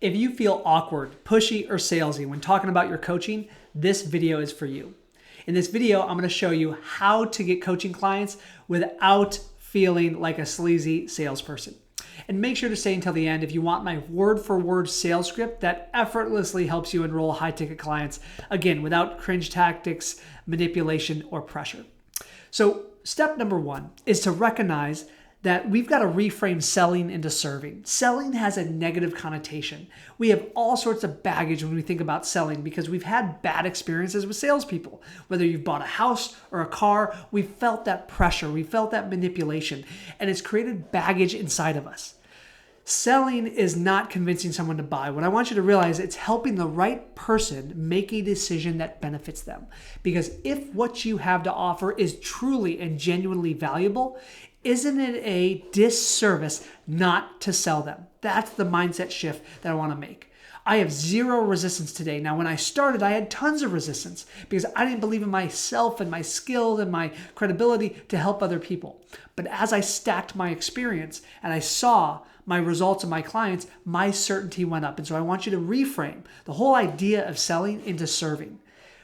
If you feel awkward, pushy, or salesy when talking about your coaching, this video is for you. In this video, I'm going to show you how to get coaching clients without feeling like a sleazy salesperson. And make sure to stay until the end if you want my word-for-word sales script that effortlessly helps you enroll high-ticket clients, again, without cringe tactics, manipulation, or pressure. So step number one is to recognize that we've got to reframe selling into serving. Selling has a negative connotation. We have all sorts of baggage when we think about selling because we've had bad experiences with salespeople. Whether you've bought a house or a car, we felt that pressure, we felt that manipulation, and it's created baggage inside of us. Selling is not convincing someone to buy. What I want you to realize, it's helping the right person make a decision that benefits them. Because if what you have to offer is truly and genuinely valuable, isn't it a disservice not to sell them? That's the mindset shift that I want to make. I have zero resistance today. Now, when I started, I had tons of resistance because I didn't believe in myself and my skills and my credibility to help other people. But as I stacked my experience and I saw my results of my clients, my certainty went up. And so I want you to reframe the whole idea of selling into serving.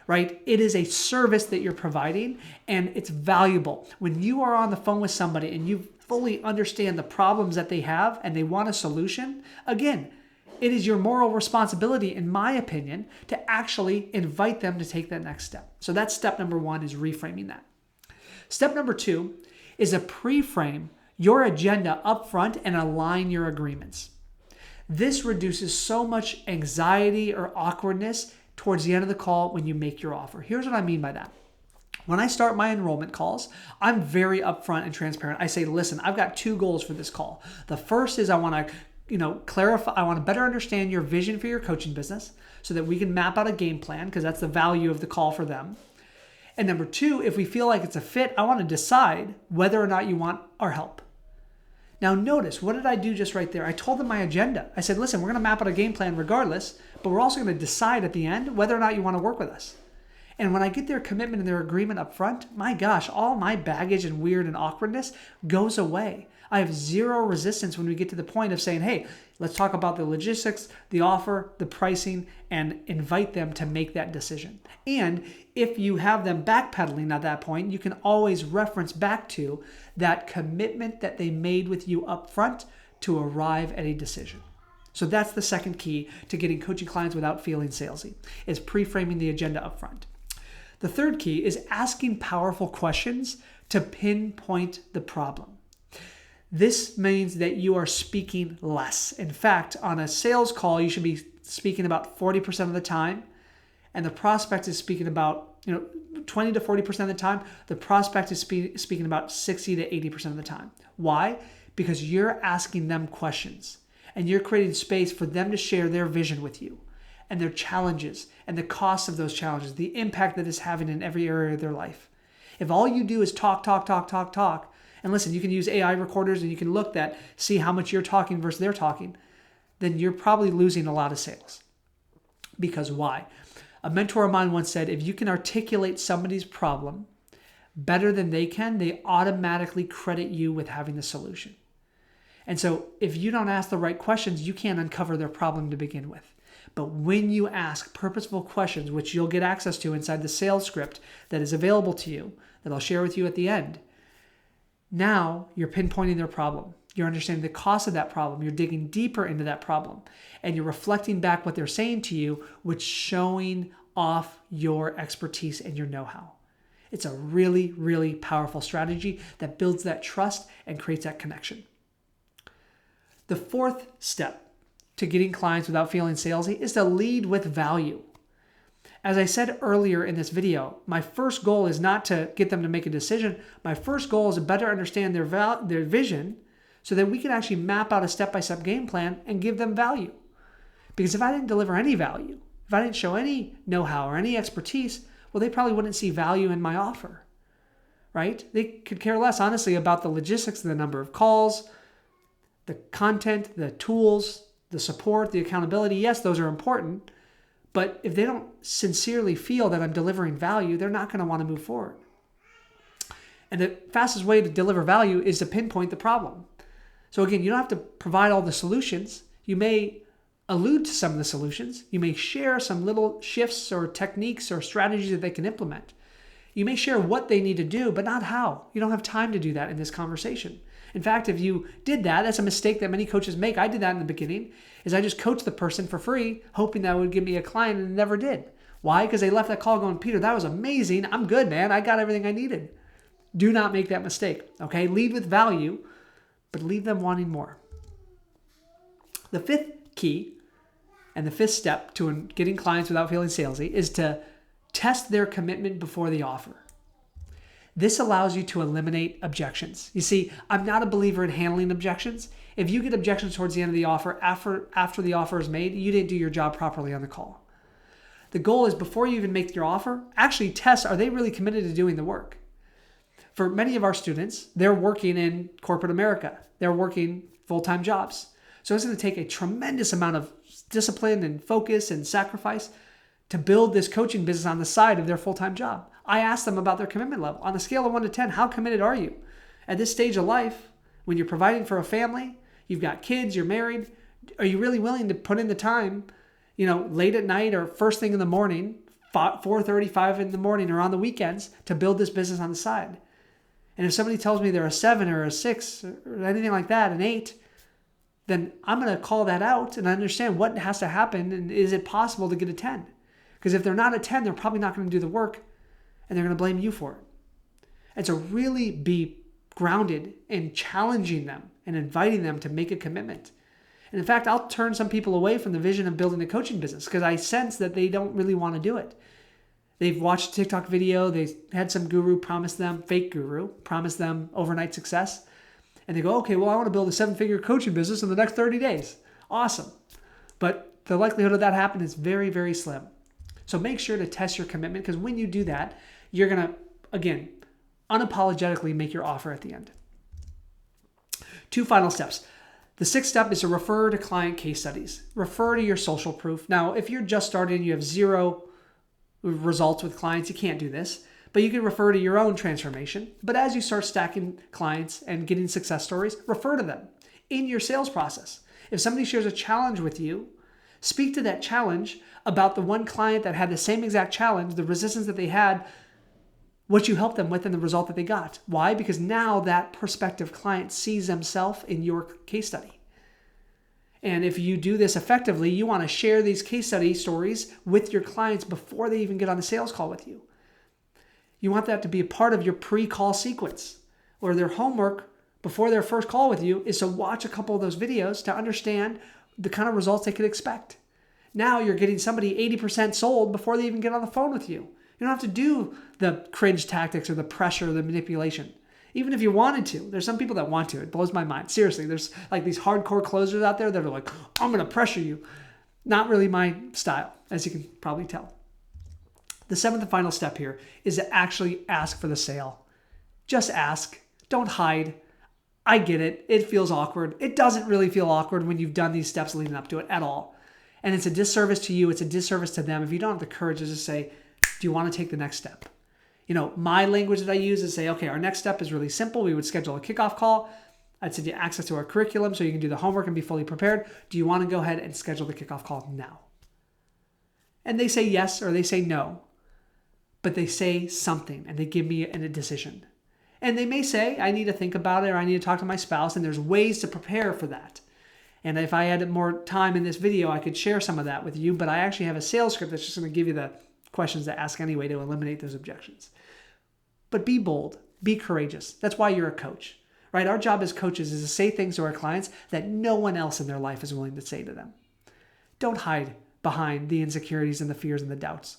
Right? It is a service that you're providing and it's valuable. When you are on the phone with somebody and you fully understand the problems that they have and they want a solution, again, it is your moral responsibility, in my opinion, to actually invite them to take that next step. So that's step number one, is reframing that. Step number two is to pre-frame your agenda up front and align your agreements. This reduces so much anxiety or awkwardness towards the end of the call when you make your offer. Here's what I mean by that. When I start my enrollment calls, I'm very upfront and transparent. I say, listen, I've got two goals for this call. The first is I want to clarify, I want to better understand your vision for your coaching business so that we can map out a game plan, because that's the value of the call for them. And number two, if we feel like it's a fit, I want to decide whether or not you want our help. Now notice, what did I do just right there? I told them my agenda. I said, listen, we're going to map out a game plan regardless, but we're also going to decide at the end whether or not you want to work with us. And when I get their commitment and their agreement up front, my gosh, all my baggage and weird and awkwardness goes away. I have zero resistance when we get to the point of saying, hey, let's talk about the logistics, the offer, the pricing, and invite them to make that decision. And if you have them backpedaling at that point, you can always reference back to that commitment that they made with you up front to arrive at a decision. So that's the second key to getting coaching clients without feeling salesy, is pre-framing the agenda up front. The third key is asking powerful questions to pinpoint the problem. This means that you are speaking less. In fact, on a sales call, you should be speaking about 40% of the time, and the prospect is speaking about 20 to 40% of the time. The prospect is speaking about 60 to 80% of the time. Why? Because you're asking them questions, and you're creating space for them to share their vision with you, and their challenges, and the cost of those challenges, the impact that it's having in every area of their life. If all you do is talk, and listen, you can use AI recorders and you can look at, see how much you're talking versus they're talking, then you're probably losing a lot of sales. Because why? A mentor of mine once said, if you can articulate somebody's problem better than they can, they automatically credit you with having the solution. And so if you don't ask the right questions, you can't uncover their problem to begin with. But when you ask purposeful questions, which you'll get access to inside the sales script that is available to you, that I'll share with you at the end, now you're pinpointing their problem. You're understanding the cost of that problem. You're digging deeper into that problem. And you're reflecting back what they're saying to you, which showing off your expertise and your know-how. It's a really, really powerful strategy that builds that trust and creates that connection. The fourth step to getting clients without feeling salesy is to lead with value. As I said earlier in this video, my first goal is not to get them to make a decision. My first goal is to better understand their vision so that we can actually map out a step-by-step game plan and give them value. Because if I didn't deliver any value, if I didn't show any know-how or any expertise, well, they probably wouldn't see value in my offer, right? They could care less, honestly, about the logistics, the number of calls, the content, the tools, the support, the accountability. Yes, those are important. But if they don't sincerely feel that I'm delivering value, they're not going to want to move forward. And the fastest way to deliver value is to pinpoint the problem. So again, you don't have to provide all the solutions. You may allude to some of the solutions. You may share some little shifts or techniques or strategies that they can implement. You may share what they need to do, but not how. You don't have time to do that in this conversation. In fact, if you did that, that's a mistake that many coaches make. I did that in the beginning, is I just coached the person for free, hoping that would give me a client, and it never did. Why? Because they left that call going, Peter, that was amazing. I'm good, man. I got everything I needed. Do not make that mistake, okay? Lead with value, but leave them wanting more. The fifth key and the fifth step to getting clients without feeling salesy is to test their commitment before the offer. This allows you to eliminate objections. You see, I'm not a believer in handling objections. If you get objections towards the end of the offer, after the offer is made, you didn't do your job properly on the call. The goal is before you even make your offer, actually test, are they really committed to doing the work? For many of our students, they're working in corporate America. They're working full-time jobs. So it's going to take a tremendous amount of discipline and focus and sacrifice to build this coaching business on the side of their full-time job. I asked them about their commitment level. On a scale of 1 to 10, how committed are you? At this stage of life, when you're providing for a family, you've got kids, you're married, are you really willing to put in the time, late at night or first thing in the morning, 4:30, 5 in the morning, or on the weekends to build this business on the side? And if somebody tells me they're a 7 or a 6 or anything like that, an 8, then I'm going to call that out and understand what has to happen and is it possible to get a 10? Because if they're not a 10, they're probably not going to do the work and they're going to blame you for it. And so really be grounded in challenging them and inviting them to make a commitment. And in fact, I'll turn some people away from the vision of building a coaching business because I sense that they don't really want to do it. They've watched a TikTok video, they had some guru promise them, fake guru, promise them overnight success. And they go, okay, well, I want to build a 7-figure coaching business in the next 30 days. Awesome. But the likelihood of that happening is very, very slim. So make sure to test your commitment because when you do that, you're going to, again, unapologetically make your offer at the end. 2 final steps. The 6th step is to refer to client case studies. Refer to your social proof. Now, if you're just starting and you have 0 results with clients, you can't do this, but you can refer to your own transformation. But as you start stacking clients and getting success stories, refer to them in your sales process. If somebody shares a challenge with you, speak to that challenge about the one client that had the same exact challenge, the resistance that they had, what you helped them with, and the result that they got. Why? Because now that prospective client sees themselves in your case study. And if you do this effectively, you want to share these case study stories with your clients before they even get on the sales call with you. You want that to be a part of your pre-call sequence, or their homework before their first call with you is to watch a couple of those videos to understand the kind of results they could expect. Now you're getting somebody 80% sold before they even get on the phone with you. You don't have to do the cringe tactics or the pressure or the manipulation. Even if you wanted to, there's some people that want to. It blows my mind. Seriously, there's like these hardcore closers out there that are like, I'm going to pressure you. Not really my style, as you can probably tell. The 7th and final step here is to actually ask for the sale. Just ask. Don't hide. I get it. It feels awkward. It doesn't really feel awkward when you've done these steps leading up to it at all. And it's a disservice to you. It's a disservice to them if you don't have the courage to just say, do you want to take the next step? My language that I use is say, okay, our next step is really simple. We would schedule a kickoff call. I'd send you access to our curriculum so you can do the homework and be fully prepared. Do you want to go ahead and schedule the kickoff call now? And they say yes or they say no, but they say something and they give me a decision. And they may say, I need to think about it or I need to talk to my spouse, and there's ways to prepare for that. And if I had more time in this video, I could share some of that with you, but I actually have a sales script that's just going to give you the questions to ask anyway to eliminate those objections. But be bold, be courageous. That's why you're a coach, right? Our job as coaches is to say things to our clients that no one else in their life is willing to say to them. Don't hide behind the insecurities and the fears and the doubts.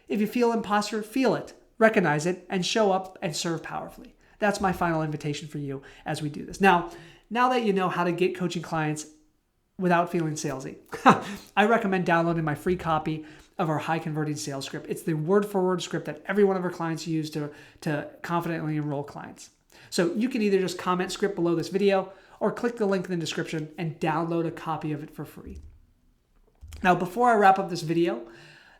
If you feel imposter, feel it, recognize it, and show up and serve powerfully. That's my final invitation for you as we do this. Now that you know how to get coaching clients without feeling salesy, I recommend downloading my free copy of our high converting sales script. It's the word-for-word script that every one of our clients use to confidently enroll clients. So you can either just comment script below this video or click the link in the description and download a copy of it for free. Now, before I wrap up this video,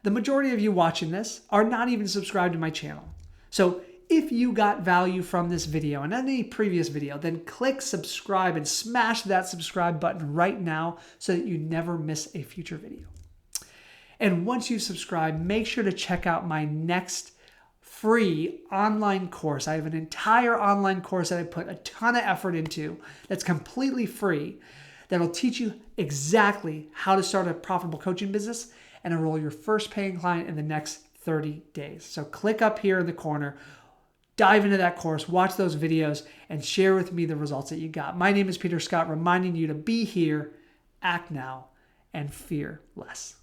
the majority of you watching this are not even subscribed to my channel. So If you got value from this video and any previous video, then click subscribe and smash that subscribe button right now so that you never miss a future video. And once you've subscribed, make sure to check out my next free online course. I have an entire online course that I put a ton of effort into that's completely free, that'll teach you exactly how to start a profitable coaching business and enroll your first paying client in the next 30 days. So click up here in the corner, dive into that course, watch those videos, and share with me the results that you got. My name is Peter Scott, reminding you to be here, act now, and fear less.